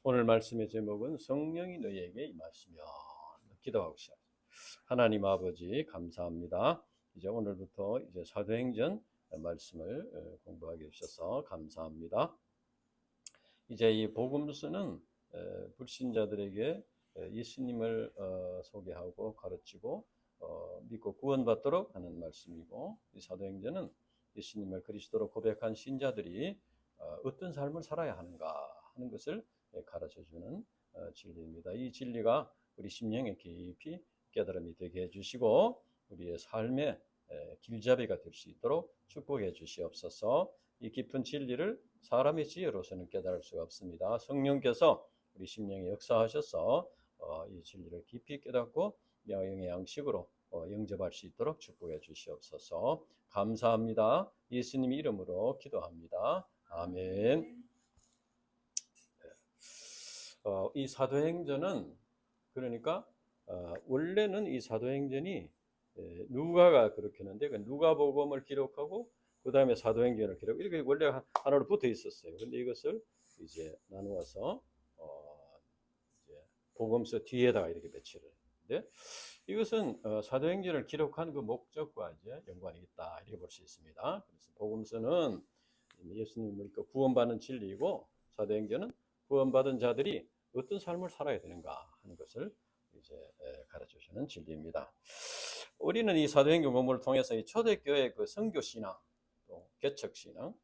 오늘 말씀의 제목은 성령이 너희에게 임하시면 기도하고 시작. 하나님 아버지 감사합니다. 이제 오늘부터 이제 사도행전 말씀을 공부하게 해주셔서 감사합니다. 이제 이 복음서는 불신자들에게 예수님을 소개하고 가르치고 믿고 구원받도록 하는 말씀이고, 이 사도행전은 예수님을 그리스도로 고백한 신자들이 어떤 삶을 살아야 하는가 하는 것을 가르쳐주는 진리입니다. 이 진리가 우리 심령에 깊이 깨달음이 되게 해주시고 우리의 삶의 길잡이가 될 수 있도록 축복해 주시옵소서. 이 깊은 진리를 사람의 지혜로서는 깨달을 수가 없습니다. 성령께서 우리 심령에 역사하셔서 이 진리를 깊이 깨닫고 영의 양식으로 영접할 수 있도록 축복해 주시옵소서. 감사합니다. 예수님 이름으로 기도합니다. 아멘. 이 사도행전은 그러니까 원래는 이 사도행전이 누가가 그렇게 했는데 누가복음을 기록하고 그 다음에 사도행전을 기록, 이렇게 원래 하나로 붙어 있었어요. 근데 이것을 이제 나누어서 이제 복음서 뒤에다가 이렇게 배치를 했는데, 이것은 사도행전을 기록한 그 목적과 이제 연관이 있다 이렇게 볼 수 있습니다. 그래서 복음서는 예수님을 믿고 구원받는 진리이고, 사도행전은 구원받은 자들이 어떤 삶을 살아야 되는가 하는 것을 이제 가르쳐 주는 진리입니다. 우리는 이 사도행전 공부를 통해서 이 초대교회 그 선교 신앙, 또 개척 신앙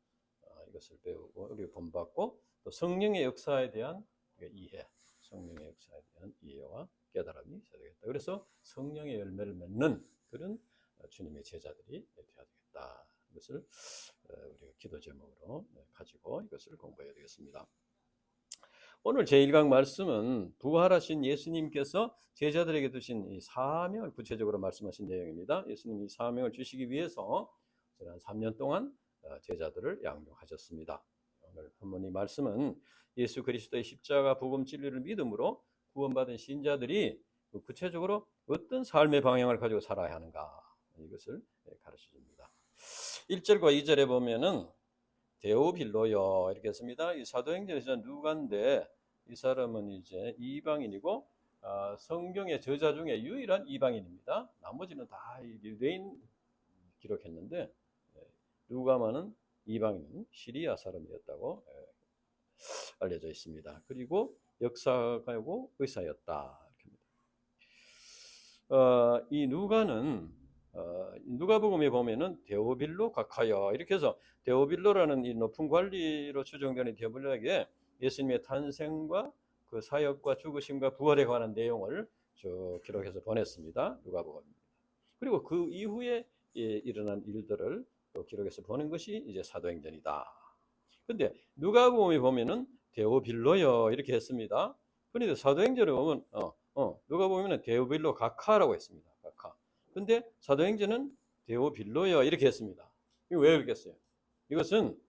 이것을 배우고 우리가 본받고, 또 성령의 역사에 대한 이해, 성령의 역사에 대한 이해와 깨달음이 있어야 되겠다. 그래서 성령의 열매를 맺는 그런 주님의 제자들이 되어야 되겠다. 이것을 우리가 기도 제목으로 가지고 이것을 공부해야 되겠습니다. 오늘 제1강 말씀은 부활하신 예수님께서 제자들에게 주신 이 사명을 구체적으로 말씀하신 내용입니다. 예수님이 사명을 주시기 위해서 지난 3년 동안 제자들을 양육하셨습니다. 오늘 본문의 말씀은 예수 그리스도의 십자가 복음 진리를 믿음으로 구원받은 신자들이 구체적으로 어떤 삶의 방향을 가지고 살아야 하는가, 이것을 가르쳐 줍니다. 1절과 2절에 보면은 데오빌로요 이렇게 했습니다. 이 사도행전에서 누가인데 이 사람은 이제 이방인이고 성경의 저자 중에 유일한 이방인입니다. 나머지는 다 유대인 기록했는데 누가만은 이방인 시리아 사람이었다고 알려져 있습니다. 그리고 역사가고 의사였다. 이 누가는 누가복음에 보면은 데오빌로 각하여 이렇게 해서, 데오빌로라는 이 높은 관리로 추정되는 데오빌로에게 예수님의 탄생과 그 사역과 죽으심과 부활에 관한 내용을 쭉 기록해서 보냈습니다. 누가복음입니다. 그리고 그 이후에 일어난 일들을 또 기록해서 보낸 것이 이제 사도행전이다. 근데 누가복음에 보면은 데오빌로여 이렇게 했습니다. 그런데 사도행전에 보면 누가복음에는 데오빌로 각하라고 했습니다. 각하. 근데 사도행전은 데오빌로여 이렇게 했습니다. 이거 왜 그랬겠어요? 이것은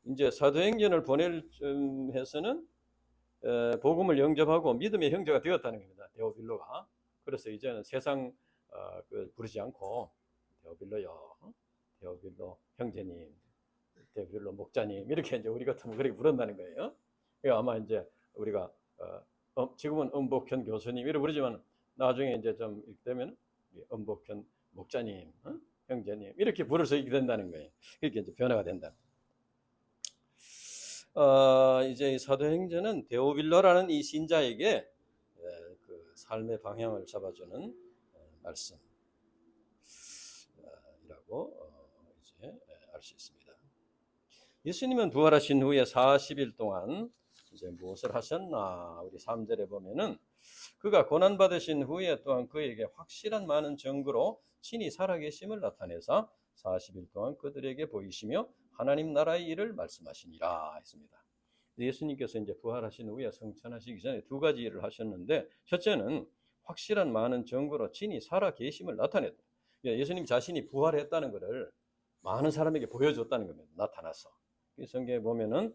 이제 사도행전을 보낼 쯤 해서는 복음을 영접하고 믿음의 형제가 되었다는 겁니다. 데오빌로가. 그래서 이제는 세상 부르지 않고 데오빌로여, 데오빌로 형제님, 데오빌로 목자님 이렇게 이제 우리 같으면 그렇게 부른다는 거예요. 아마 이제 우리가 지금은 엄복현 교수님 이렇게 부르지만 나중에 이제 좀 이렇게 되면 엄복현 목자님, 형제님 이렇게 부를 수 있게 된다는 거예요. 그렇게 이제 변화가 된다. 이제 사도행전은 데오빌로라는 이 신자에게 그 삶의 방향을 잡아주는 말씀이라고 이제 알 수 있습니다. 예수님은 부활하신 후에 40일 동안 이제 무엇을 하셨나? 우리 3절에 보면은 그가 고난받으신 후에 또한 그에게 확실한 많은 증거로 친히 살아계심을 나타내사 40일 동안 그들에게 보이시며 하나님 나라의 일을 말씀하시니라 했습니다. 예수님께서 이제 부활하신 후에 성천하시기 전에 두 가지 일을 하셨는데, 첫째는 확실한 많은 증거로 친히 살아계심을 나타냈다. 예수님 자신이 부활했다는 것을 많은 사람에게 보여줬다는 겁니다. 나타나서. 성경에 보면은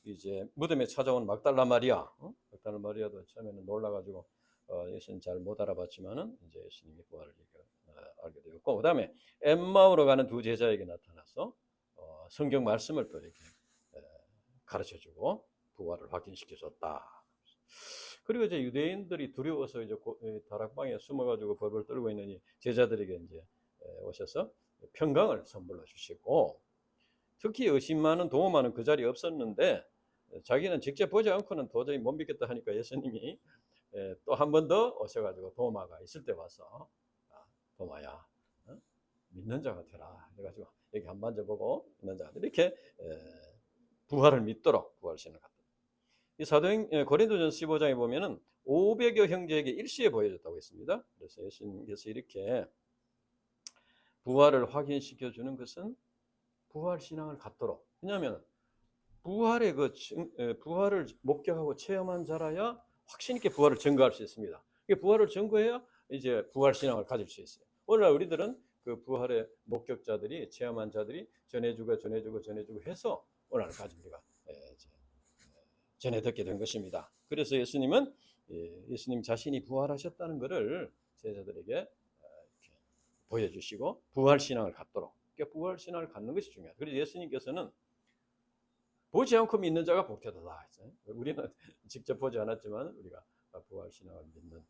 이제 무덤에 찾아온 막달라 마리아, 막달라 마리아도 처음에는 놀라가지고 예수님 잘 못 알아봤지만은 이제 예수님이 부활을 알게 되었고, 그 다음에 엠마오로 가는 두 제자에게 나타나서 성경 말씀을 또 이렇게 가르쳐주고 부활을 확인시켜줬다. 그리고 이제 유대인들이 두려워서 이제 다락방에 숨어가지고 벌벌 떨고 있는 이 제자들에게 이제 오셔서 평강을 선물로 주시고, 특히 의심 많은 도마는 그 자리에 없었는데 자기는 직접 보지 않고는 도저히 못 믿겠다 하니까 예수님이 또 한 번 더 오셔가지고 도마가 있을 때 와서 도마야, 믿는 자가 되라 해가지고 여기 한 번 만져보고 믿는 자가 되라, 이렇게 부활을 믿도록 부활신을 갖다. 이 사도행 고린도전서 15장에 보면은 500여 형제에게 일시에 보여줬다고 했습니다. 그래서 예수님께서 이렇게 부활을 확인시켜 주는 것은 부활 신앙을 갖도록. 왜냐하면 부활의 부활을 목격하고 체험한 자라야 확신 있게 부활을 증거할 수 있습니다. 부활을 증거해야 이제 부활 신앙을 가질 수 있어요. 오늘날 우리들은 그 부활의 목격자들이, 체험한 자들이 전해주고 해서 오늘날까지 우리가 전해 듣게 된 것입니다. 그래서 예수님은 예수님 자신이 부활하셨다는 것을 제자들에게 보여주시고 부활 신앙을 갖도록, 그러니까 부활 신앙을 갖는 것이 중요하다. 그래서 예수님께서는 보지 않고 믿는 자가 복되도다. 우리는 직접 보지 않았지만 우리가 부활 신앙을 믿는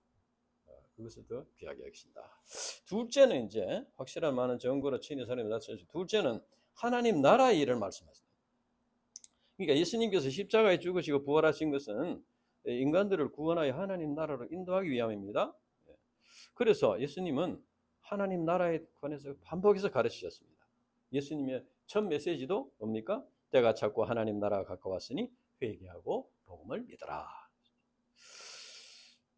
그것을 더 귀하게 여기신다. 둘째는 이제 확실한 많은 증거로 친히 사람이 나타나죠. 둘째는 하나님 나라의 일을 말씀하십니다. 그러니까 예수님께서 십자가에 죽으시고 부활하신 것은 인간들을 구원하여 하나님 나라로 인도하기 위함입니다. 그래서 예수님은 하나님 나라에 관해서 반복해서 가르치셨습니다. 예수님의 첫 메시지도 뭡니까? 때가 찼고 하나님 나라가 가까웠으니 회개하고 복음을 믿어라.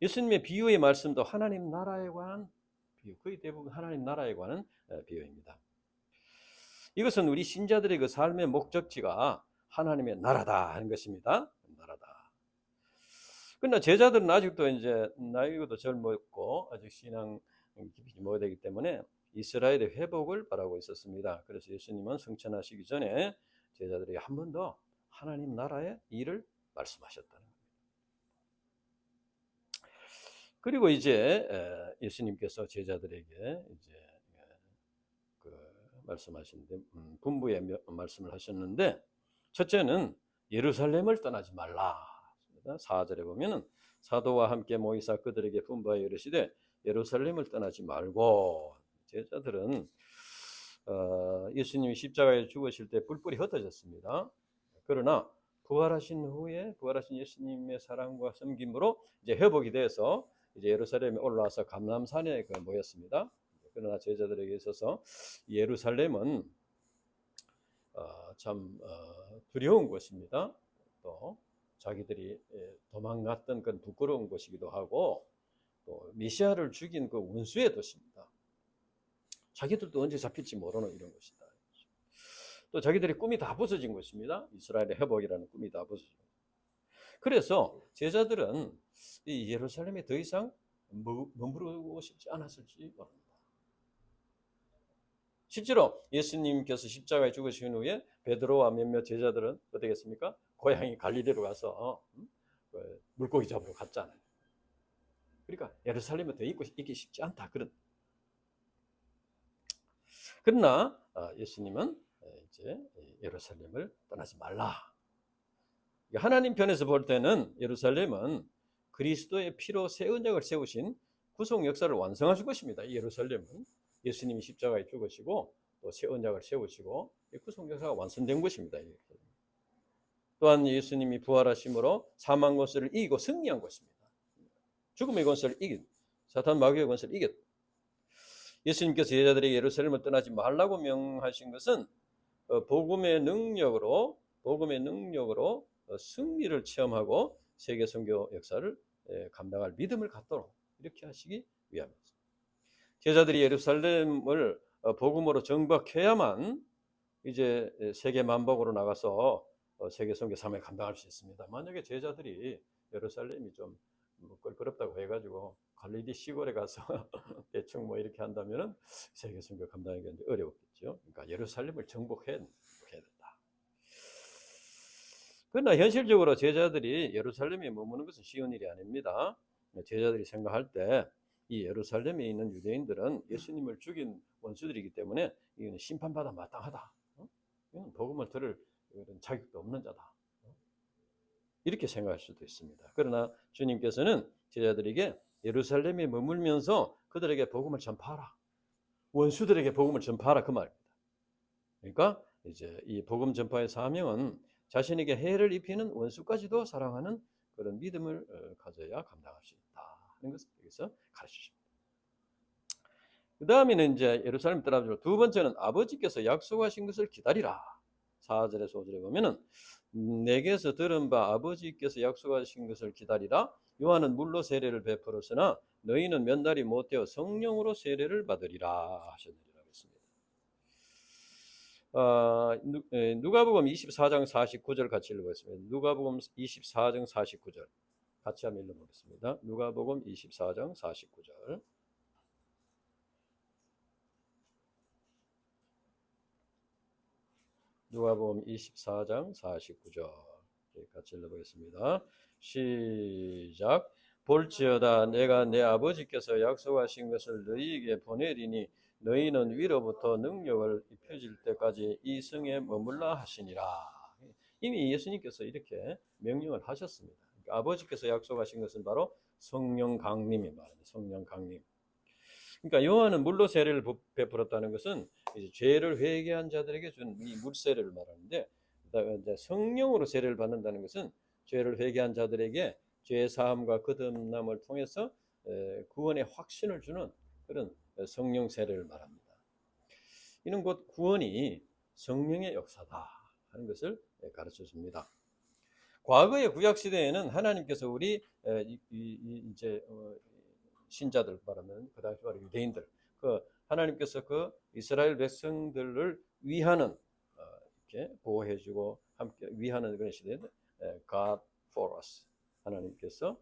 예수님의 비유의 말씀도 하나님 나라에 관한 비유, 거의 대부분 하나님 나라에 관한 비유입니다. 이것은 우리 신자들의 그 삶의 목적지가 하나님의 나라다 하는 것입니다. 나라다. 그러나 제자들은 아직도 이제 나이도 젊었고 아직 신앙 깊이 못되기 때문에 이스라엘의 회복을 바라고 있었습니다. 그래서 예수님은 성천하시기 전에 제자들에게 한 번 더 하나님 나라의 일을 말씀하셨다는 겁니다. 그리고 이제 예수님께서 제자들에게 이제 말씀하시는데 분부의 말씀을 하셨는데, 첫째는 예루살렘을 떠나지 말라. 4절에 보면은 사도와 함께 모이사 그들에게 분부하여 이르시되 예루살렘을 떠나지 말고. 제자들은 예수님이 십자가에 죽으실 때 뿔뿔이 흩어졌습니다. 그러나 부활하신 후에 부활하신 예수님의 사랑과 섬김으로 이제 회복이 돼서 이제 예루살렘에 올라와서 감람산에 모였습니다. 그러나 제자들에게 있어서 예루살렘은 참 두려운 곳입니다. 또 자기들이 도망갔던 그 부끄러운 곳이기도 하고, 또 메시아를 죽인 그 원수의 도시입니다. 자기들도 언제 잡힐지 모르는 이런 곳이다. 또 자기들의 꿈이 다 부서진 것입니다. 이스라엘의 회복이라는 꿈이 다 부서진 것입니다. 그래서 제자들은 이 예루살렘에 더 이상 머무르고 싶지 않았을지 모릅니다. 실제로 예수님께서 십자가에 죽으신 후에 베드로와 몇몇 제자들은 어떻겠습니까? 고향이 갈릴리로 가서 물고기 잡으러 갔잖아요. 그러니까 예루살렘에 더 있기 쉽지 않다. 그러나 예수님은 이제 예루살렘을 떠나지 말라. 하나님 편에서 볼 때는 예루살렘은 그리스도의 피로 새 언약을 세우신 구속 역사를 완성하실 것입니다. 이 예루살렘은 예수님이 십자가에 죽으시고 또 새 언약을 세우시고 구속 역사가 완성된 것입니다. 또한 예수님이 부활하심으로 사망 권세를 이기고 승리한 것입니다. 죽음의 권세를 이긴, 사탄 마귀의 권세를 이겼다. 예수님께서 제자들에게 예루살렘을 떠나지 말라고 명하신 것은 복음의 능력으로 승리를 체험하고 세계 선교 역사를 감당할 믿음을 갖도록 이렇게 하시기 위함입니다. 제자들이 예루살렘을 복음으로 정박해야만 이제 세계 만복으로 나가서 세계 선교 사명을 감당할 수 있습니다. 만약에 제자들이 예루살렘이 좀 껄끄럽다고 해가지고 갈릴리 시골에 가서 대충 뭐 이렇게 한다면은 세계 선교 감당하기가 어려웠겠죠. 그러니까 예루살렘을 정복해야 된다. 그러나 현실적으로 제자들이 예루살렘에 머무는 것은 쉬운 일이 아닙니다. 제자들이 생각할 때 이 예루살렘에 있는 유대인들은 예수님을 죽인 원수들이기 때문에 이거는 심판받아 마땅하다. 이건 복음을 들을 자격도 없는 자다. 이렇게 생각할 수도 있습니다. 그러나 주님께서는 제자들에게 예루살렘에 머물면서 그들에게 복음을 전파하라. 원수들에게 복음을 전파하라 그 말입니다. 그러니까 이제 이 복음 전파의 사명은 자신에게 해를 입히는 원수까지도 사랑하는 그런 믿음을 가져야 감당할 수 있다 하는 것을 여기서 가르치십니다. 그 다음에는 이제 예루살렘 떠나죠. 두 번째는 아버지께서 약속하신 것을 기다리라. 4절에서 5절에 보면은 내게서 들은 바 아버지께서 약속하신 것을 기다리라. 요한은 물로 세례를 베풀었으나 너희는 몇 날이 못되어 성령으로 세례를 받으리라 하셨느니라 했습니다. 누가복음 24장 49절 같이 읽어보겠습니다. 누가복음 24장 49절 같이 한번 읽어보겠습니다. 누가복음 24장 49절. 누가복음 24장 49절 같이 읽어보겠습니다. 시작. 볼지어다 내가 내 아버지께서 약속하신 것을 너희에게 보내리니 너희는 위로부터 능력을 입혀질 때까지 이 성에 머물라 하시니라. 이미 예수님께서 이렇게 명령을 하셨습니다. 그러니까 아버지께서 약속하신 것은 바로 성령 강림이 말입니다. 성령 강림. 그러니까 요한은 물로 세례를 베풀었다는 것은 이제 죄를 회개한 자들에게 준 이 물세례를 말하는데, 이제 성령으로 세례를 받는다는 것은 죄를 회개한 자들에게 죄 사함과 거듭남을 통해서 구원의 확신을 주는 그런 성령 세례를 말합니다. 이는 곧 구원이 성령의 역사다 하는 것을 가르쳐 줍니다. 과거의 구약 시대에는 하나님께서 우리 이제 신자들 말하면 그 당시 바로 유대인들, 그 하나님께서 그 이스라엘 백성들을 위하는 이렇게 보호해주고 함께 위하는 그런 시대인데, God for us, 하나님께서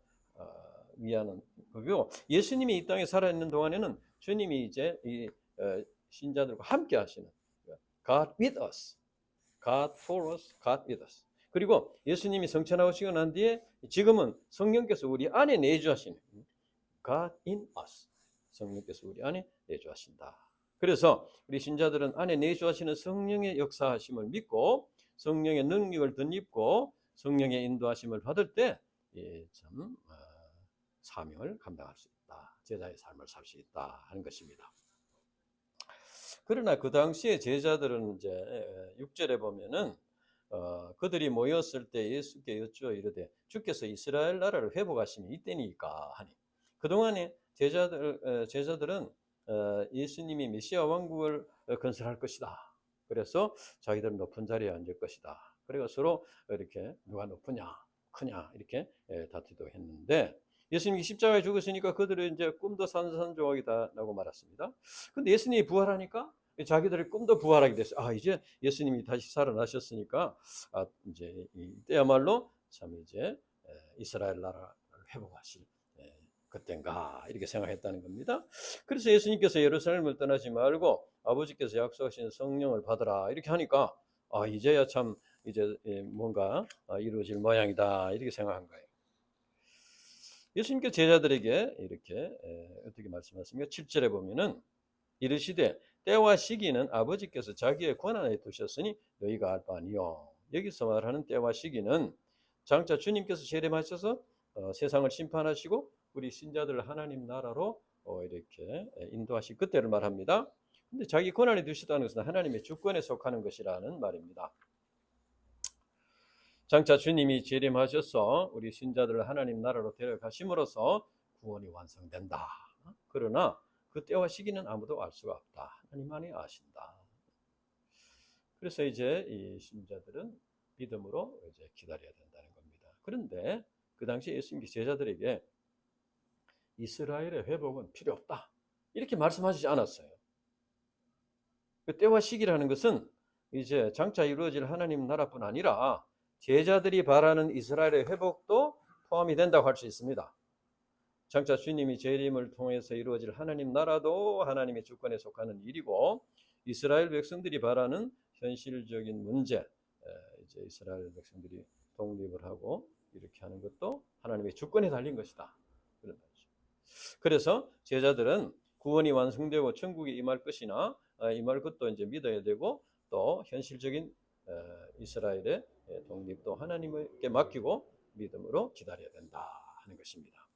위하는 거고, 예수님이 이 땅에 살아 있는 동안에는 주님이 이제 이 신자들과 함께 하시는 God with us, God for us, God with us. 그리고 예수님이 성천하시고 난 뒤에 지금은 성령께서 우리 안에 내주하시는 God in us. 성령께서 우리 안에 내주하신다. 그래서 우리 신자들은 안에 내주하시는 성령의 역사하심을 믿고 성령의 능력을 덧입고 성령의 인도하심을 받을 때 참 사명을 감당할 수 있다. 제자의 삶을 살 수 있다 하는 것입니다. 그러나 그 당시에 제자들은 이제 6절에 보면은 그들이 모였을 때 예수께 여쭈어 이르되 주께서 이스라엘 나라를 회복하심이 이때니까 하니, 그동안에 제자들은 예수님이 메시아 왕국을 건설할 것이다. 그래서 자기들은 높은 자리에 앉을 것이다. 그리고 서로 이렇게 누가 높으냐 크냐 이렇게 다투도 했는데, 예수님이 십자가에 죽으시니까 그들은 이제 꿈도 산산조각이다라고 말했습니다. 근데 예수님이 부활하니까 자기들의 꿈도 부활하게 됐어요. 아, 이제 예수님이 다시 살아나셨으니까 이제 이때야말로 참 이제 이스라엘 나라를 회복하실 그땐가 이렇게 생각했다는 겁니다. 그래서 예수님께서 예루살렘을 떠나지 말고 아버지께서 약속하신 성령을 받으라 이렇게 하니까 이제야 참 이제 뭔가 이루어질 모양이다 이렇게 생각한 거예요. 예수님께서 제자들에게 이렇게 어떻게 말씀하십니까? 7절에 보면은 이르시되 때와 시기는 아버지께서 자기의 권한에 두셨으니 너희가 알 바 아니요. 여기서 말하는 때와 시기는 장차 주님께서 재림하셔서 세상을 심판하시고 우리 신자들을 하나님 나라로 이렇게 인도하실 그때를 말합니다. 근데 자기 권한에 두셨다는 것은 하나님의 주권에 속하는 것이라는 말입니다. 장차 주님이 재림하셔서 우리 신자들을 하나님 나라로 데려가심으로써 구원이 완성된다. 그러나 그 때와 시기는 아무도 알 수가 없다. 하나님만이 아신다. 그래서 이제 이 신자들은 믿음으로 이제 기다려야 된다는 겁니다. 그런데 그 당시 예수님께서 제자들에게 이스라엘의 회복은 필요 없다 이렇게 말씀하시지 않았어요. 그 때와 시기라는 것은 이제 장차 이루어질 하나님 나라뿐 아니라 제자들이 바라는 이스라엘의 회복도 포함이 된다고 할 수 있습니다. 장차 주님이 재림을 통해서 이루어질 하나님 나라도 하나님의 주권에 속하는 일이고, 이스라엘 백성들이 바라는 현실적인 문제, 이제 이스라엘 백성들이 독립을 하고 이렇게 하는 것도 하나님의 주권에 달린 것이다. 그런 거죠. 그래서 제자들은 구원이 완성되고 천국에 임할 것이나 임할 것도 이제 믿어야 되고, 또 현실적인 이스라엘의 독립도 하나님께 맡기고 믿음으로 기다려야 된다 하는 것입니다.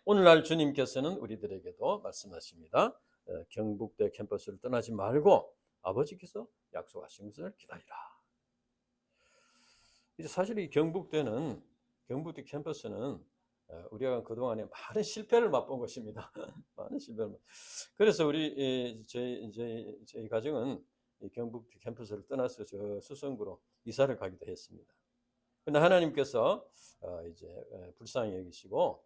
오늘날 주님께서는 우리들에게도 말씀하십니다. 경북대 캠퍼스를 떠나지 말고 아버지께서 약속하신 것을 기다리라. 이제 사실 이 경북대 캠퍼스는 우리가 그동안에 많은 실패를 맛본 것입니다. 많은 실패를. 그래서 저희 가정은 이 경북대 캠퍼스를 떠나서 저 수성구로 이사를 가기도 했습니다. 그러나 하나님께서 이제 불쌍히 여기시고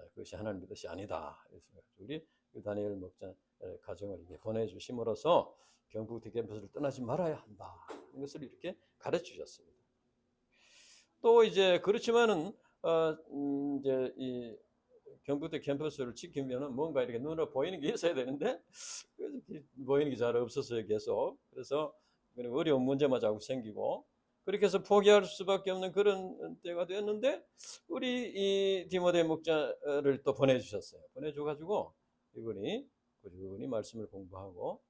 그것이 하나님의 뜻이 아니다. 그래서 우리 다니엘 목자 가정을 이렇게 보내주심으로써 경북대 캠퍼스를 떠나지 말아야 한다. 이것을 이렇게 가르쳐 주셨습니다. 또 이제 그렇지만은 이제 이 경북대 캠퍼스를 지키면은 뭔가 이렇게 눈으로 보이는 게 있어야 되는데 보이는 게 잘 없었어요 계속. 그래서 어려운 문제만 자꾸 생기고 그렇게 해서 포기할 수밖에 없는 그런 때가 되었는데 우리 이 디모데 목자를 또 보내주셨어요. 보내줘가지고 이분이 꾸준히 말씀을 공부하고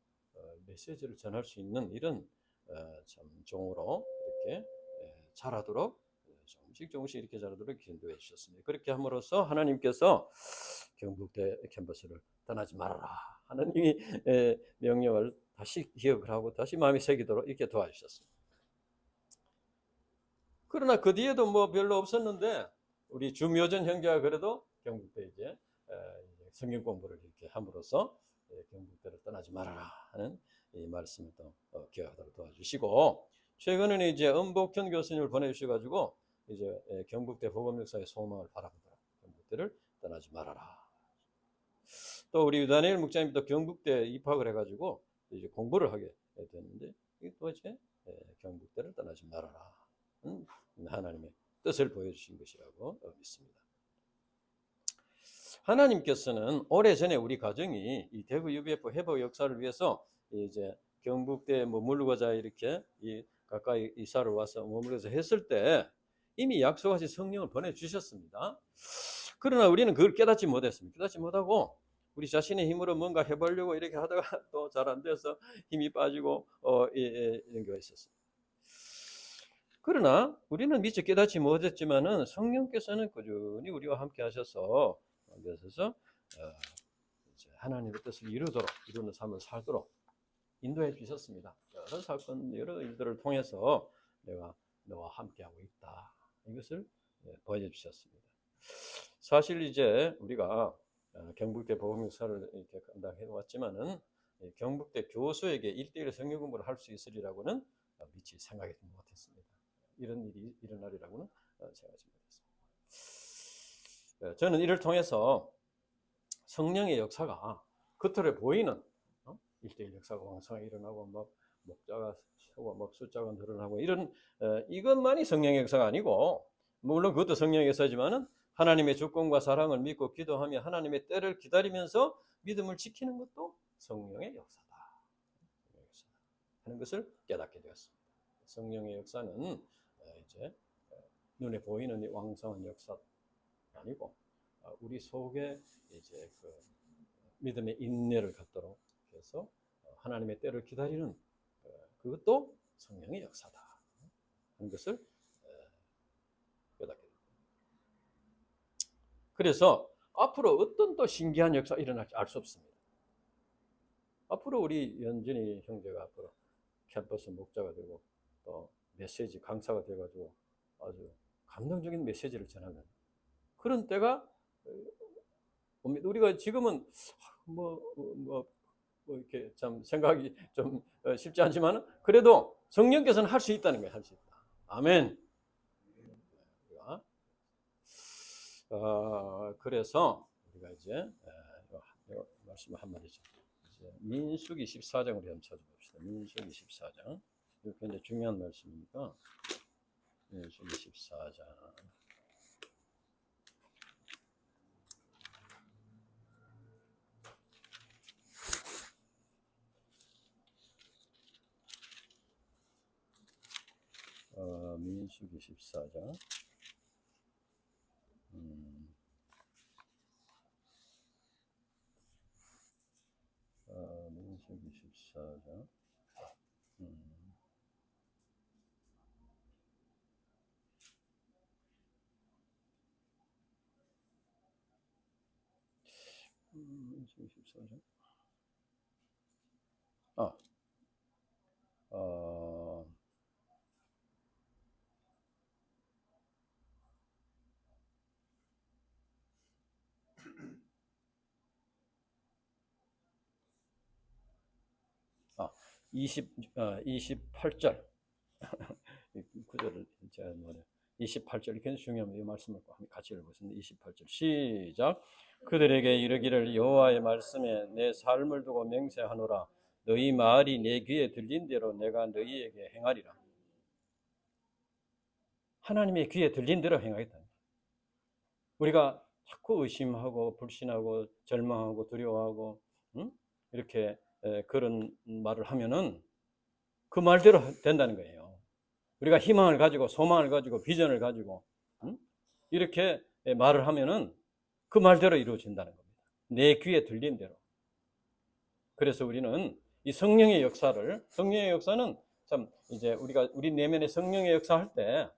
메시지를 전할 수 있는 이런 참 종으로 이렇게 자라도록 조금씩 이렇게 자라도록 인도해 주셨습니다. 그렇게 함으로써 하나님께서 경북대 캠퍼스를 떠나지 말아라 하는 이 명령을 다시 기억을 하고 다시 마음에 새기도록 이렇게 도와주셨습니다. 그러나 그 뒤에도 뭐 별로 없었는데 우리 주묘전 형제가 그래도 경북대 이제 성경 공부를 이렇게 함으로써 경북대를 떠나지 말아라 하는 이 말씀을 또 기억하도록 도와주시고 최근에는 이제 은복현 교수님을 보내주셔가지고 이제 경북대 복음역사의 소망을 바라보더라. 경북대를 떠나지 말아라. 또 우리 유다니엘 목사님도 경북대 입학을 해가지고 이제 공부를 하게 됐는데 또 이제 경북대를 떠나지 말아라. 하나님의 뜻을 보여주신 것이라고 믿습니다. 하나님께서는 오래전에 우리 가정이 이 대구 UBF 회복 역사를 위해서 이제 경북대에 머물고자 이렇게 가까이 이사를 와서 머물고자 했을 때 이미 약속하신 성령을 보내주셨습니다. 그러나 우리는 그걸 깨닫지 못했습니다. 깨닫지 못하고 우리 자신의 힘으로 뭔가 해보려고 이렇게 하다가 또 잘 안 돼서 힘이 빠지고 이런 경우가 있었습니다. 그러나 우리는 미처 깨닫지 못했지만은 성령께서는 꾸준히 우리와 함께 하셔서 하나님의 뜻을 이루는 삶을 살도록 인도해 주셨습니다. 여러 사건, 여러 일들을 통해서 내가 너와 함께하고 있다. 이것을 보여주셨습니다. 사실 이제 우리가 경북대 복음역사를 이렇게 감당해 왔지만은 경북대 교수에게 1:1 성경 공부를 할 수 있으리라고는 미처 생각하지 못했습니다. 이런 일이 일어나리라고는 생각하지 못했습니다. 저는 이를 통해서 성령의 역사가 겉으로 보이는 1:1 역사가 왕성하게 일어나고 막 목자가 세고 막 숫자가 늘어나고 이런 이것만이 성령의 역사가 아니고 물론 그것도 성령의 역사지만은 하나님의 주권과 사랑을 믿고 기도하며 하나님의 때를 기다리면서 믿음을 지키는 것도 성령의 역사다 하는 것을 깨닫게 되었습니다. 성령의 역사는 이제 눈에 보이는 왕성한 역사 아니고 우리 속에 이제 그 믿음의 인내를 갖도록 해서 하나님의 때를 기다리는 그것도 성령의 역사다 하는 것을 깨닫게 됩니다. 그래서 앞으로 어떤 또 신기한 역사가 일어날지 알 수 없습니다. 앞으로 우리 연진이 형제가 앞으로 캠퍼스 목자가 되고 또 메시지 강사가 돼가지고 아주 감동적인 메시지를 전하는 그런 때가 옵니다. 우리가 지금은 이렇게 참 생각이 좀 쉽지 않지만 그래도 성령께서는 할 수 있다는 거예요. 할 수 있다. 아멘. 그래서 우리가 이제 말씀 한마디죠. 민수기 14장을 한번 찾아봅시다. 민수기 14장. 이거 굉장히 중요한 말씀이니까 민수기 14장. 민수기 14장. 민수기 14장. 24장. 아, 어, 28절. 구절을 제가 뭐래. 28절 굉장히 중요한 이 말씀을 같이 읽었습니다. 28절 시작. 그들에게 이르기를 여호와의 말씀에 내 삶을 두고 맹세하노라. 너희 말이 내 귀에 들린 대로 내가 너희에게 행하리라. 하나님의 귀에 들린 대로 행하겠다. 우리가 자꾸 의심하고 불신하고 절망하고 두려워하고 이렇게 그런 말을 하면은 그 말대로 된다는 거예요. 우리가 희망을 가지고 소망을 가지고 비전을 가지고 이렇게 말을 하면은 그 말대로 이루어진다는 겁니다. 내 귀에 들린 대로. 그래서 우리는 이 성령의 역사는 참 이제 우리가 우리 내면의 성령의 역사할 때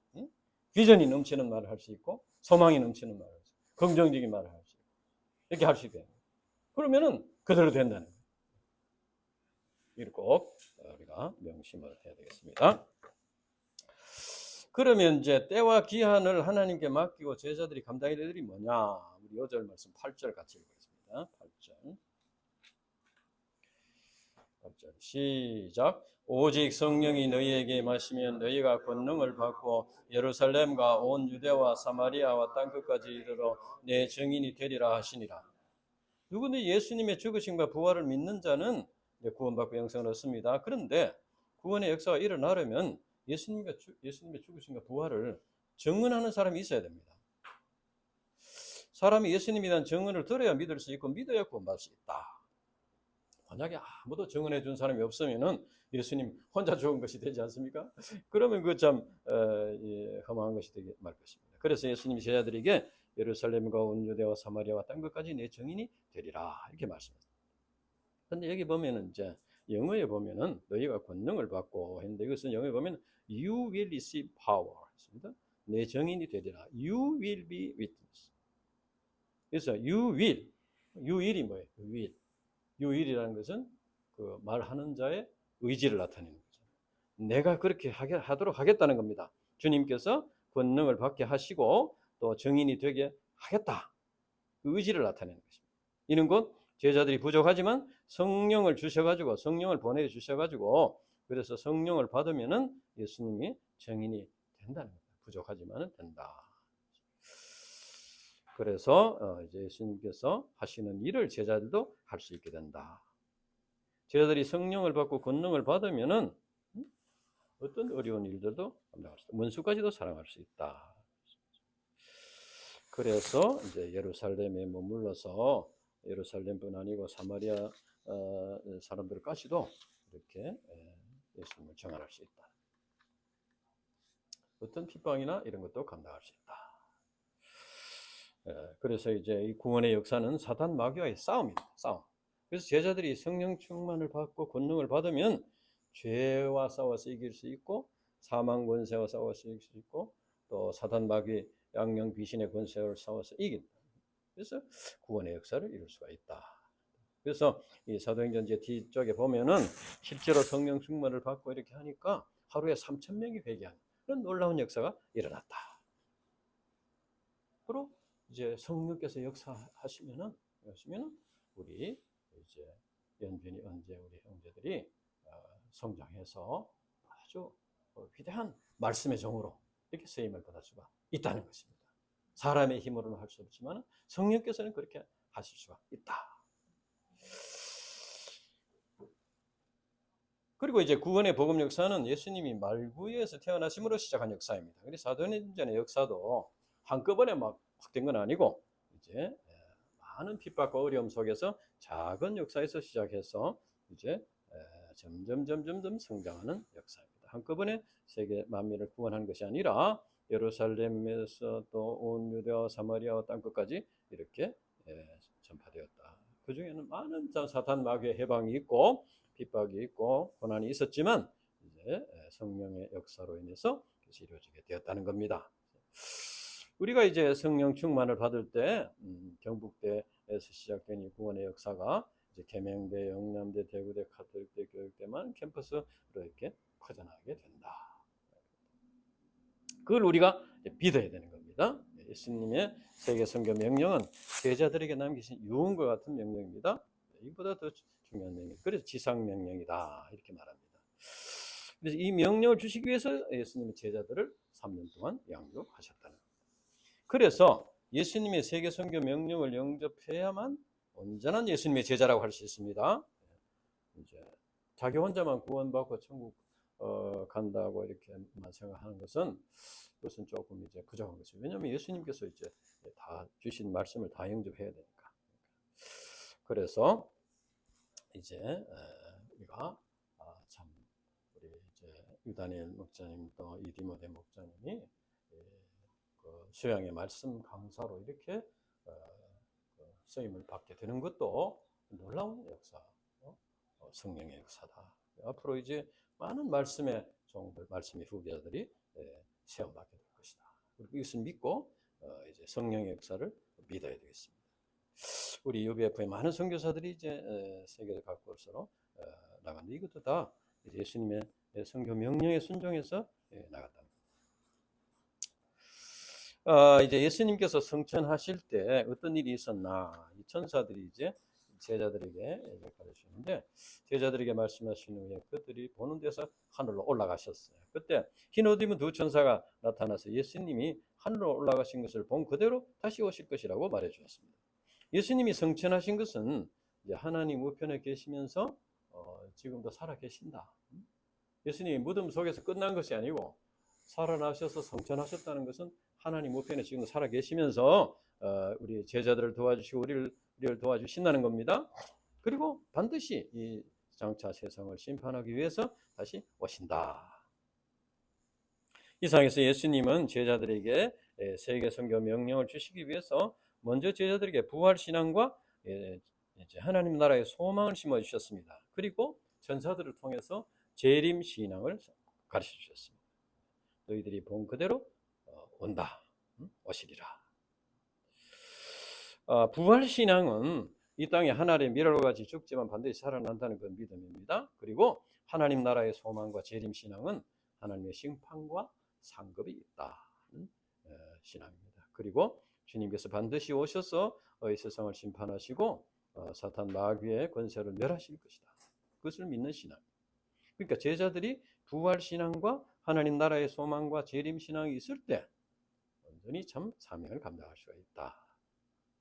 비전이 넘치는 말을 할 수 있고 소망이 넘치는 말을 할 수 있고 긍정적인 말을 할 수 있고 이렇게 할 수 있게 됩니다. 그러면은 그대로 된다는 거예요. 이걸 꼭 우리가 명심을 해야 되겠습니다. 그러면 이제 때와 기한을 하나님께 맡기고 제자들이 감당해야 될 일이 뭐냐? 우리 5절 말씀 8절 같이 읽겠습니다. 8절 시작. 오직 성령이 너희에게 임하시면 너희가 권능을 받고 예루살렘과 온 유대와 사마리아와 땅끝까지 이르러 내 증인이 되리라 하시니라. 누구든지 예수님의 죽으심과 부활을 믿는 자는 구원받고 영생을 얻습니다. 그런데 구원의 역사가 일어나려면 예수님의 죽으심과 부활을 증언하는 사람이 있어야 됩니다. 사람이 예수님에 대한 증언을 들어야 믿을 수 있고 믿어야 구원받을 수 있다. 만약에 아무도 증언해 준 사람이 없으면은 예수님 혼자 죽은 것이 되지 않습니까? 그러면 그 참 허망한 것이 되게 말 것입니다. 그래서 예수님이 제자들에게 예루살렘과 온 유대와 사마리아와 땅 끝까지 내 증인이 되리라 이렇게 말씀했습니다. 그런데 여기 보면은 이제 영어에 보면은 너희가 권능을 받고 했는데 이것은 영어에 보면 you will receive power 했습니다. 내 증인이 되리라. You will be witness. 그래서 you will이 뭐예요? you will이라는 것은 그 말하는 자의 의지를 나타내는 거죠. 내가 그렇게 하도록 하겠다는 겁니다. 주님께서 권능을 받게 하시고 또 증인이 되게 하겠다. 그 의지를 나타내는 것입니다. 이는 곧 제자들이 부족하지만 성령을 주셔가지고 성령을 보내주셔가지고 그래서 성령을 받으면은 예수님이 증인이 된다는 겁니다. 부족하지만은 된다. 그래서 이제 예수님께서 하시는 일을 제자들도 할 수 있게 된다. 제자들이 성령을 받고 권능을 받으면은 어떤 어려운 일들도 감당할 수 있다. 문수까지도 사랑할 수 있다. 그래서 이제 예루살렘에 머물러서 예루살렘뿐 아니고 사마리아 사람들까지도 이렇게 예수님을 전할 수 있다. 어떤 핍박이나 이런 것도 감당할 수 있다. 그래서 이제 이 구원의 역사는 사단 마귀와의 싸움입니다. 싸움. 그래서 제자들이 성령 충만을 받고 권능을 받으면 죄와 싸워서 이길 수 있고 사망 권세와 싸워서 이길 수 있고 또 사단 마귀 양령 귀신의 권세를 싸워서 이긴다. 그래서 구원의 역사를 이룰 수가 있다. 그래서 이 사도행전 뒤쪽에 보면은 실제로 성령 충만을 받고 이렇게 하니까 하루에 3,000명이 회개하는 그런 놀라운 역사가 일어났다. 그리고 이제 성령께서 역사하시면은 우리 이제 연변이 언제 우리 형제들이 성장해서 아주 위대한 말씀의 종으로 이렇게 쓰임을 받을 수가 있다는 것입니다. 사람의 힘으로는 할 수 없지만 성령께서는 그렇게 하실 수가 있다. 그리고 이제 구원의 복음 역사는 예수님이 말구에서 태어나심으로 시작한 역사입니다. 그래서 사도행전의 역사도 한꺼번에 막 된 건 아니고 이제 많은 핍박과 어려움 속에서 작은 역사에서 시작해서 이제 점점 성장하는 역사입니다. 한꺼번에 세계 만민을 구원하는 것이 아니라 예루살렘에서 또 온 유대와 사마리아와 땅끝까지 이렇게 전파되었다. 그 중에는 많은 사탄 마귀의 해방이 있고 핍박이 있고 고난이 있었지만 이제 성령의 역사로 인해서 그것이 이루어지게 되었다는 겁니다. 우리가 이제 성령 충만을 받을 때 경북대에서 시작된 이 구원의 역사가 이제 계명대, 영남대, 대구대, 가톨릭대, 교육대만 캠퍼스로 이렇게 퍼져나가게 된다. 그걸 우리가 믿어야 되는 겁니다. 예수님의 세계 선교 명령은 제자들에게 남기신 유언과 같은 명령입니다. 이보다 더 중요한 명령. 그래서 지상 명령이다 이렇게 말합니다. 그래서 이 명령을 주시기 위해서 예수님의 제자들을 3년 동안 양육하셨다는 겁니다. 그래서 예수님의 세계 선교 명령을 영접해야만 온전한 예수님의 제자라고 할 수 있습니다. 이제 자기 혼자만 구원받고 천국 간다고 이렇게만 생각하는 것은 그것은 조금 이제 부족한 것이죠. 왜냐하면 예수님께서 이제 다 주신 말씀을 다 영접해야 되니까. 그래서 이제 우리가 참 우리 이제 유다니엘 목사님 또 이디모데 목사님이 그 수양의 말씀 강사로 이렇게 쓰임을 받게 되는 것도 놀라운 역사, 성령의 역사다. 앞으로 이제 많은 말씀의 종들, 말씀의 후계자들이 시험받게 될 것이다. 그리고 이것을 믿고 이제 성령의 역사를 믿어야 되겠습니다. 우리 UBF의 많은 선교사들이 이제 세계를 각국으로 나갔는데 이것도 다 예수님의 선교 명령에 순종해서 나갔다. 이제 예수님께서 성천하실 때 어떤 일이 있었나? 이 천사들이 이제 제자들에게 가르치는데 제자들에게 말씀하신 후에 그들이 보는 데서 하늘로 올라가셨어요. 그때 흰 옷 입은 두 천사가 나타나서 예수님이 하늘로 올라가신 것을 본 그대로 다시 오실 것이라고 말해 주었습니다. 예수님이 성천하신 것은 이제 하나님 우편에 계시면서 지금도 살아 계신다. 예수님이 무덤 속에서 끝난 것이 아니고 살아나셔서 성천하셨다는 것은 하나님 우편에 지금 살아 계시면서 우리 제자들을 도와주시고 우리를 도와주신다는 겁니다. 그리고 반드시 이 장차 세상을 심판하기 위해서 다시 오신다. 이상에서 예수님은 제자들에게 세계 선교 명령을 주시기 위해서 먼저 제자들에게 부활 신앙과 이제 하나님 나라의 소망을 심어 주셨습니다. 그리고 전사들을 통해서 재림 신앙을 가르쳐 주셨습니다. 너희들이 본 그대로 온다, 오시리라. 부활 신앙은 이 땅에 하나님의 미랄과 같이 죽지만 반드시 살아난다는 그 믿음입니다. 그리고 하나님 나라의 소망과 재림 신앙은 하나님의 심판과 상급이 있다는 신앙입니다. 그리고 주님께서 반드시 오셔서 이 세상을 심판하시고 사탄 마귀의 권세를 멸하실 것이다. 그것을 믿는 신앙. 그러니까 제자들이 부활 신앙과 하나님 나라의 소망과 재림 신앙이 있을 때 완전히 참 사명을 감당할 수가 있다.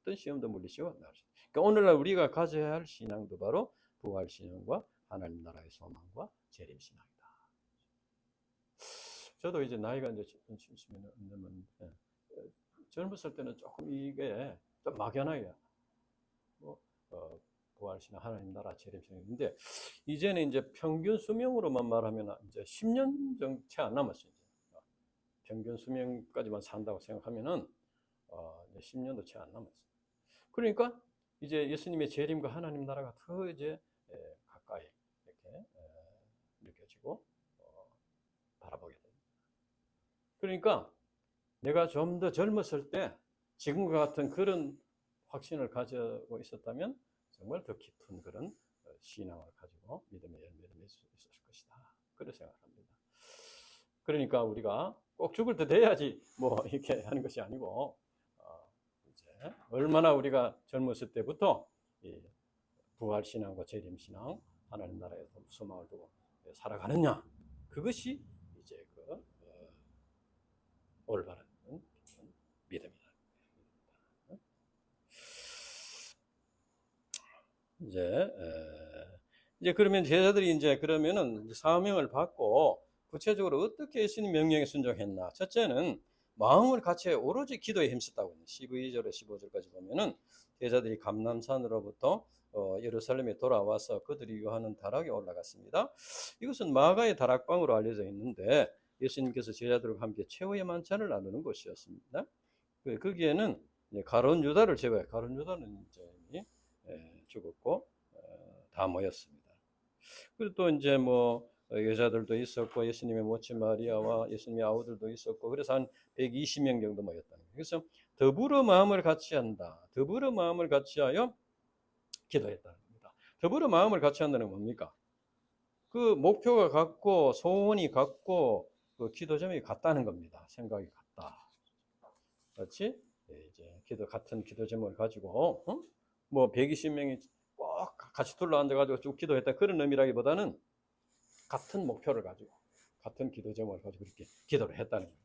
어떤 시험도 물리치고 나갈 수 있다. 그러니까 오늘날 우리가 가져야 할 신앙도 바로 부활 신앙과 하나님 나라의 소망과 재림 신앙이다. 저도 이제 나이가 이제 70년 넘었는데 젊었을 때는 조금 이게 좀 막연하게 부활 신앙, 하나님 나라, 재림 신앙인데 이제는 이제 평균 수명으로만 말하면 이제 10년 정도 채 안 남았어요. 이제. 평균 수명까지만 산다고 생각하면은 10년도 채 안 남았어요. 그러니까 이제 예수님의 재림과 하나님 나라가 더 이제 가까이 이렇게 느껴지고 바라보게 됩니다. 그러니까 내가 좀 더 젊었을 때 지금과 같은 그런 확신을 가지고 있었다면 정말 더 깊은 그런 신앙을 가지고 믿음의 열매를 맺을 수 있었을 것이다. 그렇게 생각합니다. 그러니까 우리가 꼭 죽을 때 돼야지 뭐 이렇게 하는 것이 아니고 이제 얼마나 우리가 젊었을 때부터 이 부활 신앙과 재림 신앙, 하나님 나라에 소망을 두고 살아가느냐, 그것이 이제 그 올바른 믿음이다. 이제 그러면 제자들이 이제 그러면은 사명을 받고 구체적으로 어떻게 예수님 명령에 순종했나? 첫째는 마음을 같이 오로지 기도에 힘썼다고 12절에 15절까지 보면은 제자들이 감람산으로부터 예루살렘에 돌아와서 그들이 유하는 다락에 올라갔습니다. 이것은 마가의 다락방으로 알려져 있는데 예수님께서 제자들과 함께 최후의 만찬을 나누는 곳이었습니다. 거기에는 가룟 유다를 제외해 가룟 유다는 이제 죽었고 다 모였습니다. 그리고 또 이제 뭐 여자들도 있었고 예수님의 모친 마리아와 예수님의 아우들도 있었고 그래서 한 120명 정도 모였다는 거예요. 그래서 더불어 마음을 같이 한다. 더불어 마음을 같이 하여 기도했다는 겁니다. 더불어 마음을 같이 한다는 건 뭡니까? 그 목표가 같고 소원이 같고 그 기도 제목이 같다는 겁니다. 생각이 같다. 그렇지? 이제 같은 기도 제목을 가지고 뭐 120명이 꼭 같이 둘러앉아가지고 쭉 기도했다 그런 의미라기보다는 같은 목표를 가지고 같은 기도 제목을 가지고 그렇게 기도를 했다는 거예요.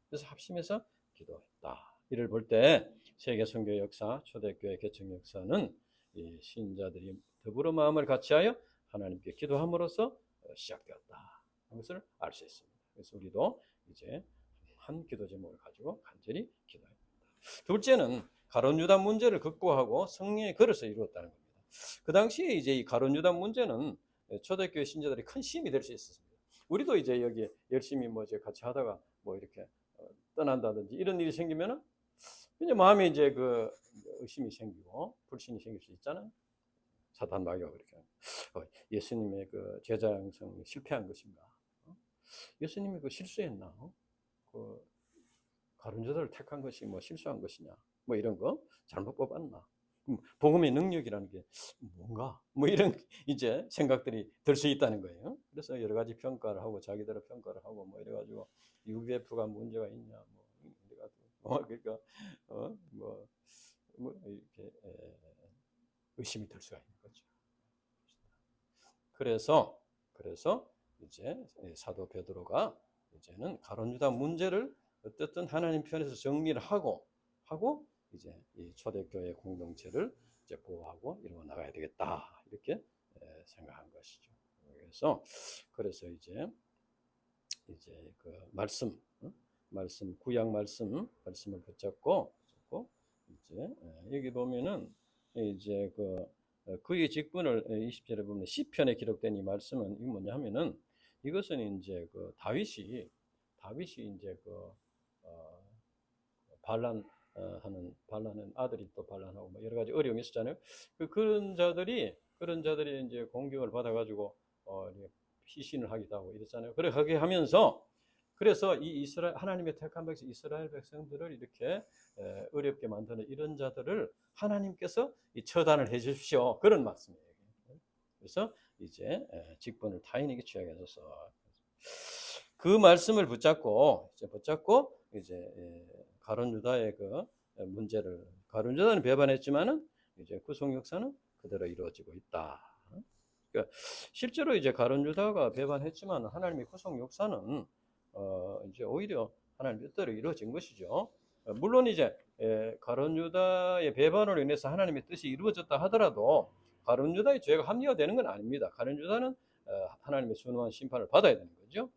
그래서 합심해서 기도했다. 이를 볼 때 세계 선교 역사, 초대교회 개척 역사는 이 신자들이 더불어 마음을 같이하여 하나님께 기도함으로써 시작되었다. 것을 알 수 있습니다. 그래서 우리도 이제 한 기도 제목을 가지고 간절히 기도합니다. 둘째는 가룟 유다 문제를 극복하고 성령의 그릇을 이루었다는 겁니다. 그 당시에 이제 이 가룟 유다 문제는 초대교회 신자들이 큰 시험이 될 수 있었습니다. 우리도 이제 여기 열심히 뭐 이제 같이 하다가 뭐 이렇게 떠난다든지 이런 일이 생기면은 이제 마음에 이제 그 의심이 생기고 불신이 생길 수 있잖아요. 사탄 마귀가 그렇게 예수님의 그 제자 양성이 실패한 것인가? 예수님이 그 실수했나? 그 가룟 유다를 택한 것이 뭐 실수한 것이냐? 뭐 이런 거 잘못 뽑았나? 복음의 능력이라는 게 뭔가? 뭐 이런 이제 생각들이 들 수 있다는 거예요. 그래서 여러 가지 평가를 하고 자기들의 평가를 하고 뭐 이래가지고 UBF가 문제가 있냐? 뭐 그러니까 뭐 이렇게 의심이 들 수가 있는 거죠. 그래서 이제 사도 베드로가 이제는 가룟 유다 문제를 어쨌든 하나님 편에서 정리를 하고 이제 이 초대교회 공동체를 이제 보호하고 이루어 나가야 되겠다 이렇게 생각한 것이죠. 그래서 이제 그 말씀 구약 말씀을 붙잡고 이제 여기 보면은 이제 그의 직분을 20절에 보면 시편에 기록된 이 말씀은 이게 뭐냐 하면은 이것은 이제 그 다윗이 이제 반란은 아들이 또 반란하고 뭐 여러 가지 어려움이 있었잖아요. 그런 자들이 이제 공격을 받아가지고 피신을 하기도 하고 이랬잖아요. 그래 하게 하면서 그래서 이 하나님의 택한 백성 이스라엘 백성들을 이렇게 어렵게 만드는 이런 자들을 하나님께서 처단을 해 주십시오. 그런 말씀이에요. 그래서 이제 직분을 타인에게 취하게 하소서. 그 말씀을 붙잡고 이제 가룟 유다의 그 문제를 가룟 유다는 배반했지만은 이제 구속 역사는 그대로 이루어지고 있다. 그러니까 실제로 이제 가룟 유다가 배반했지만 하나님의 구속 역사는 이제 오히려 하나님 뜻대로 이루어진 것이죠. 물론 이제 가룟 유다의 배반으로 인해서 하나님의 뜻이 이루어졌다 하더라도 가룟 유다의 죄가 합리화되는 건 아닙니다. 가룟 유다는 하나님의 순수한 심판을 받아야 되는 거죠.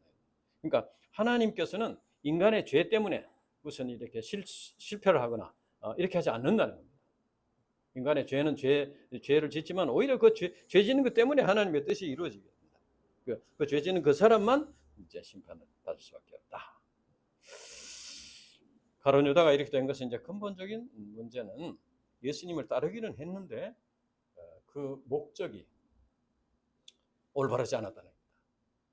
그러니까 하나님께서는 인간의 죄 때문에 무슨 이렇게 실패를 하거나 이렇게 하지 않는다는 겁니다. 인간의 죄는 죄를 짓지만 오히려 그 죄 짓는 것 때문에 하나님의 뜻이 이루어지게 됩니다. 그 죄 짓는 그 사람만 이제 심판을 받을 수밖에 없다. 가룟 유다가 이렇게 된 것은 이제 근본적인 문제는 예수님을 따르기는 했는데 그 목적이 올바르지 않았다는 겁니다.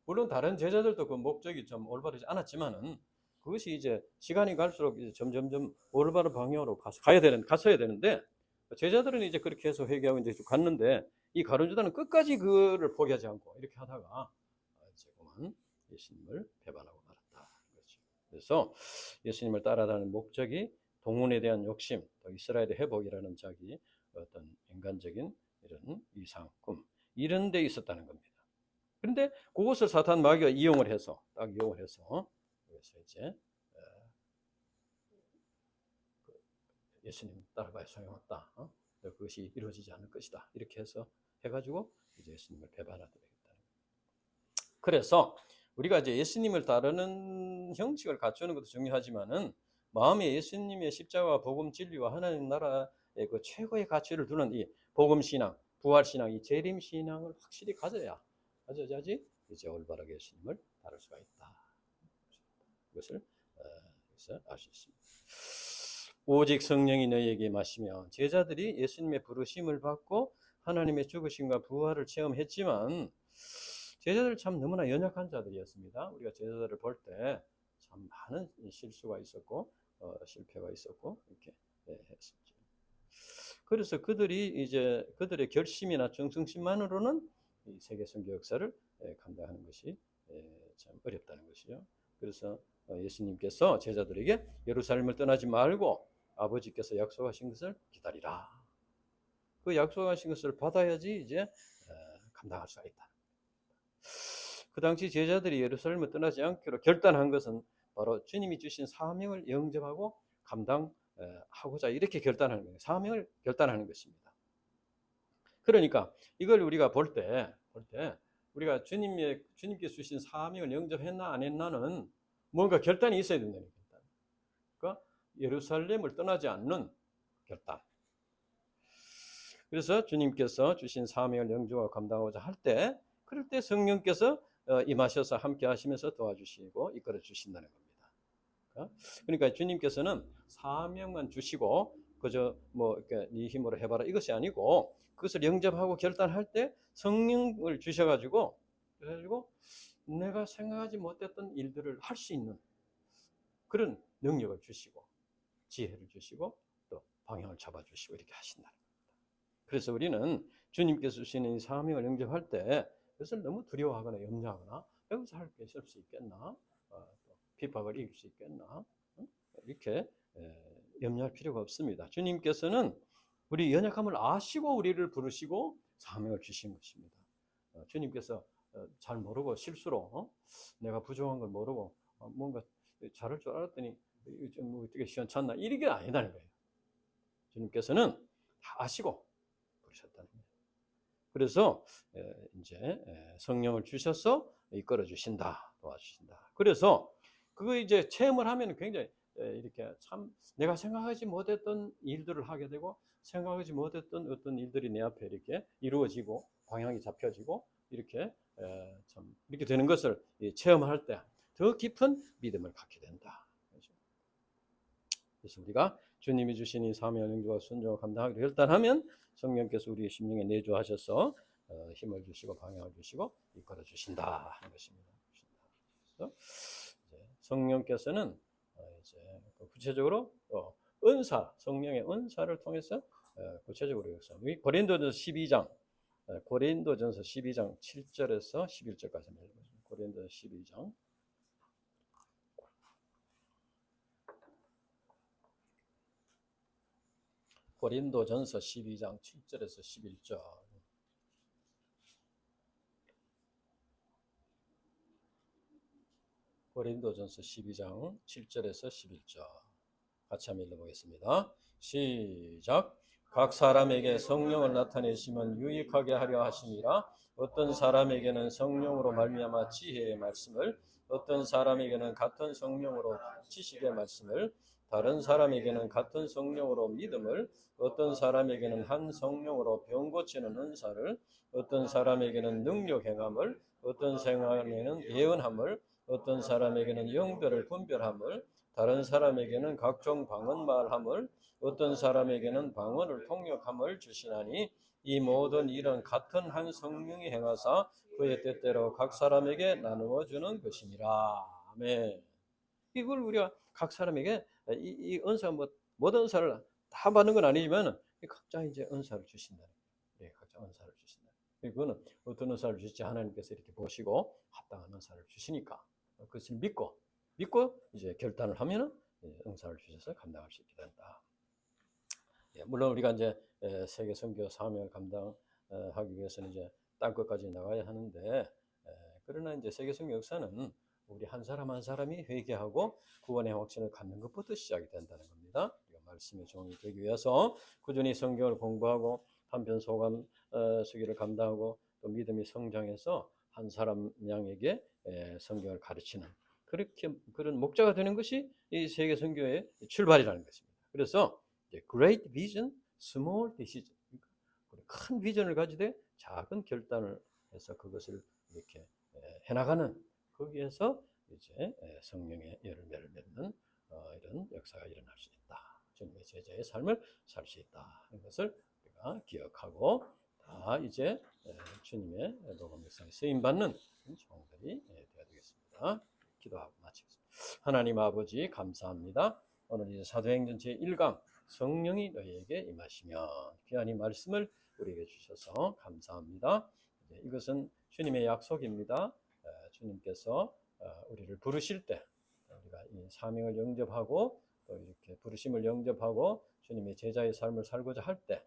물론 다른 제자들도 그 목적이 좀 올바르지 않았지만은 그것이 이제 시간이 갈수록 이제 점점점 올바른 방향으로 갔어야 되는데 제자들은 이제 그렇게 해서 회개하고 이제 갔는데 이 가룟 유다는 끝까지 그를 포기하지 않고 이렇게 하다가 이제 그만 예수님을 배반하고 말았다. 그렇죠. 그래서 예수님을 따라다니는 목적이 동문에 대한 욕심, 또 이스라엘의 회복이라는 자기 어떤 인간적인 이런 이상, 꿈 이런 데 있었다는 겁니다. 그런데 그것을 사탄 마귀가 이용을 해서 그래서 이제 예수님 따라가야 소용없다. 그것이 이루어지지 않을 것이다. 이렇게 해서 해가지고 이제 예수님을 배반하게 되겠다는 거예요. 그래서 우리가 이제 예수님을 따르는 형식을 갖추는 것도 중요하지만은 마음에 예수님의 십자가 복음 진리와 하나님 나라의 그 최고의 가치를 두는 이 복음 신앙, 부활 신앙, 이 재림 신앙을 확실히 가져야지 이제 올바르게 예수님을 따를 수가 있다. 그것을 알 수 있습니다. 오직 성령이 너희에게 임하시면 제자들이 예수님의 부르심을 받고 하나님의 죽으심과 부활을 체험했지만 제자들 참 너무나 연약한 자들이었습니다. 우리가 제자들을 볼 때 참 많은 실수가 있었고 실패가 있었고 이렇게 했었죠. 그래서 그들이 이제 그들의 결심이나 정성심만으로는 이 세계 선교 역사를 감당하는 것이 참 어렵다는 것이죠. 그래서 예수님께서 제자들에게 예루살렘을 떠나지 말고 아버지께서 약속하신 것을 기다리라. 그 약속하신 것을 받아야지 이제 감당할 수가 있다. 그 당시 제자들이 예루살렘을 떠나지 않기로 결단한 것은 바로 주님이 주신 사명을 영접하고 감당하고자 이렇게 결단하는 거예요. 사명을 결단하는 것입니다. 그러니까 이걸 우리가 볼 때 우리가 주님께서 주신 사명을 영접했나 안 했나는 뭔가 결단이 있어야 된다는 거예요. 그러니까 예루살렘을 떠나지 않는 결단. 그래서 주님께서 주신 사명을 영접하고 감당하고자 할 때, 그럴 때 성령께서 임하셔서 함께 하시면서 도와주시고 이끌어 주신다는 겁니다. 그러니까 주님께서는 사명만 주시고 그저 뭐 이렇게 네 힘으로 해봐라 이것이 아니고 그것을 영접하고 결단할 때 성령을 주셔가지고 내가 생각하지 못했던 일들을 할 수 있는 그런 능력을 주시고 지혜를 주시고 또 방향을 잡아주시고 이렇게 하신다는 겁니다. 그래서 우리는 주님께서 주시는 이 사명을 영접할 때 그것을 너무 두려워하거나 염려하거나 여기서 할 게 있을 수 있겠나, 또 핍박을 이길 수 있겠나, 이렇게 염려할 필요가 없습니다. 주님께서는 우리 연약함을 아시고 우리를 부르시고 사명을 주신 것입니다. 주님께서 잘 모르고 실수로 내가 부족한 걸 모르고 뭔가 잘할 줄 알았더니 좀 어떻게 시원찮나 이게 아니다는 거예요. 주님께서는 다 아시고 부르셨다는 거예요. 그래서 이제 성령을 주셔서 이끌어 주신다, 도와주신다. 그래서 그거 이제 체험을 하면 굉장히 이렇게 참 내가 생각하지 못했던 일들을 하게 되고 생각하지 못했던 어떤 일들이 내 앞에 이렇게 이루어지고 방향이 잡혀지고 이렇게 참 이렇게 되는 것을 체험할 때 더 깊은 믿음을 갖게 된다. 그래서 우리가 주님이 주신 이 사명을 영접하고 순종을 감당하기로 결단하면 성령께서 우리의 심령에 내주하셔서 힘을 주시고 방향을 주시고 이끌어 주신다 하는 것입니다. 그래서 성령께서는 이제 구체적으로 은사, 성령의 은사를 통해서 구체적으로 역사. 고린도전서 12장, 고린도전서 12장 7절에서 11절까지 읽어보겠습니다. 고린도전서 12장. 고린도전서 12장 7절에서 11절. 고린도전서 12장 7절에서 11절. 같이 한번 읽어보겠습니다. 시작. 각 사람에게 성령을 나타내시면 유익하게 하려 하심이라. 어떤 사람에게는 성령으로 말미암아 지혜의 말씀을, 어떤 사람에게는 같은 성령으로 지식의 말씀을, 다른 사람에게는 같은 성령으로 믿음을, 어떤 사람에게는 한 성령으로 병 고치는 은사를, 어떤 사람에게는 능력 행함을, 어떤 사람에게는 예언함을, 어떤 사람에게는 영들을 분별함을, 다른 사람에게는 각종 방언 말함을, 어떤 사람에게는 방언을 통역함을 주시나니 이 모든 일은 같은 한 성령이 행하사 그의 뜻대로 각 사람에게 나누어 주는 것이니라. 아멘. 이걸 우리가 각 사람에게 이 은사가 뭐 모든 은사를 다 받는 건 아니지만 각자 이제 은사를 주신다. 네, 각자 은사를 주신다. 그거는 어떤 은사를 주실지 하나님께서 이렇게 보시고 합당한 은사를 주시니까 그것을 믿고 이제 결단을 하면은 은사를 주셔서 감당할 수 있게 된다. 물론 우리가 이제 세계 선교 사명을 감당하기 위해서는 이제 땅 끝까지 나가야 하는데 그러나 이제 세계 선교 역사는 우리 한 사람 한 사람이 회개하고 구원의 확신을 갖는 것부터 시작이 된다는 겁니다. 우리가 말씀의 종이 되기 위해서 꾸준히 성경을 공부하고 한편 소감 수기를 감당하고 또 믿음이 성장해서 한 사람 양에게 성경을 가르치는 그런 목자가 되는 것이 이 세계 선교의 출발이라는 것입니다. 그래서 great vision, small decision. 큰 비전을 가지되 작은 결단을 해서 그것을 이렇게 해나가는 거기에서 이제 성령의 열매를 맺는 이런 역사가 일어날 수 있다. 주님의 제자의 삶을 살 수 있다. 하는 것을 우리가 기억하고 다 이제 주님의 녹음 묵상에 쓰임 받는 종들이 되어야 되겠습니다. 기도하고 마치겠습니다. 하나님 아버지 감사합니다. 오늘 이제 사도행전 제1강 성령이 너희에게 임하시면 귀한 이 말씀을 우리에게 주셔서 감사합니다. 이것은 주님의 약속입니다. 주님께서 우리를 부르실 때 우리가 이 사명을 영접하고 또 이렇게 부르심을 영접하고 주님의 제자의 삶을 살고자 할 때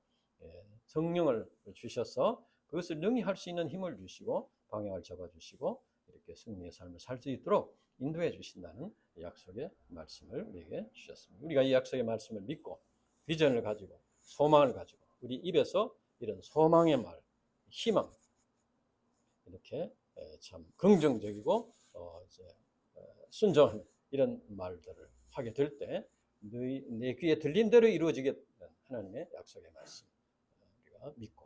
성령을 주셔서 그것을 능히 할 수 있는 힘을 주시고 방향을 잡아주시고 이렇게 승리의 삶을 살 수 있도록 인도해 주신다는 약속의 말씀을 우리에게 주셨습니다. 우리가 이 약속의 말씀을 믿고 비전을 가지고 소망을 가지고 우리 입에서 이런 소망의 말, 희망 이렇게 참 긍정적이고 순종하는 이런 말들을 하게 될 때 내 귀에 들린 대로 이루어지게 하나님의 약속의 말씀 우리가 믿고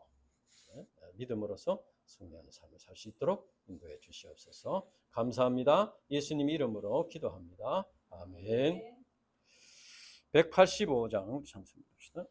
믿음으로써 승리하는 삶을 살 수 있도록 인도해 주시옵소서. 감사합니다. 예수님 이름으로 기도합니다. 아멘. 185장 참석해 봅시다.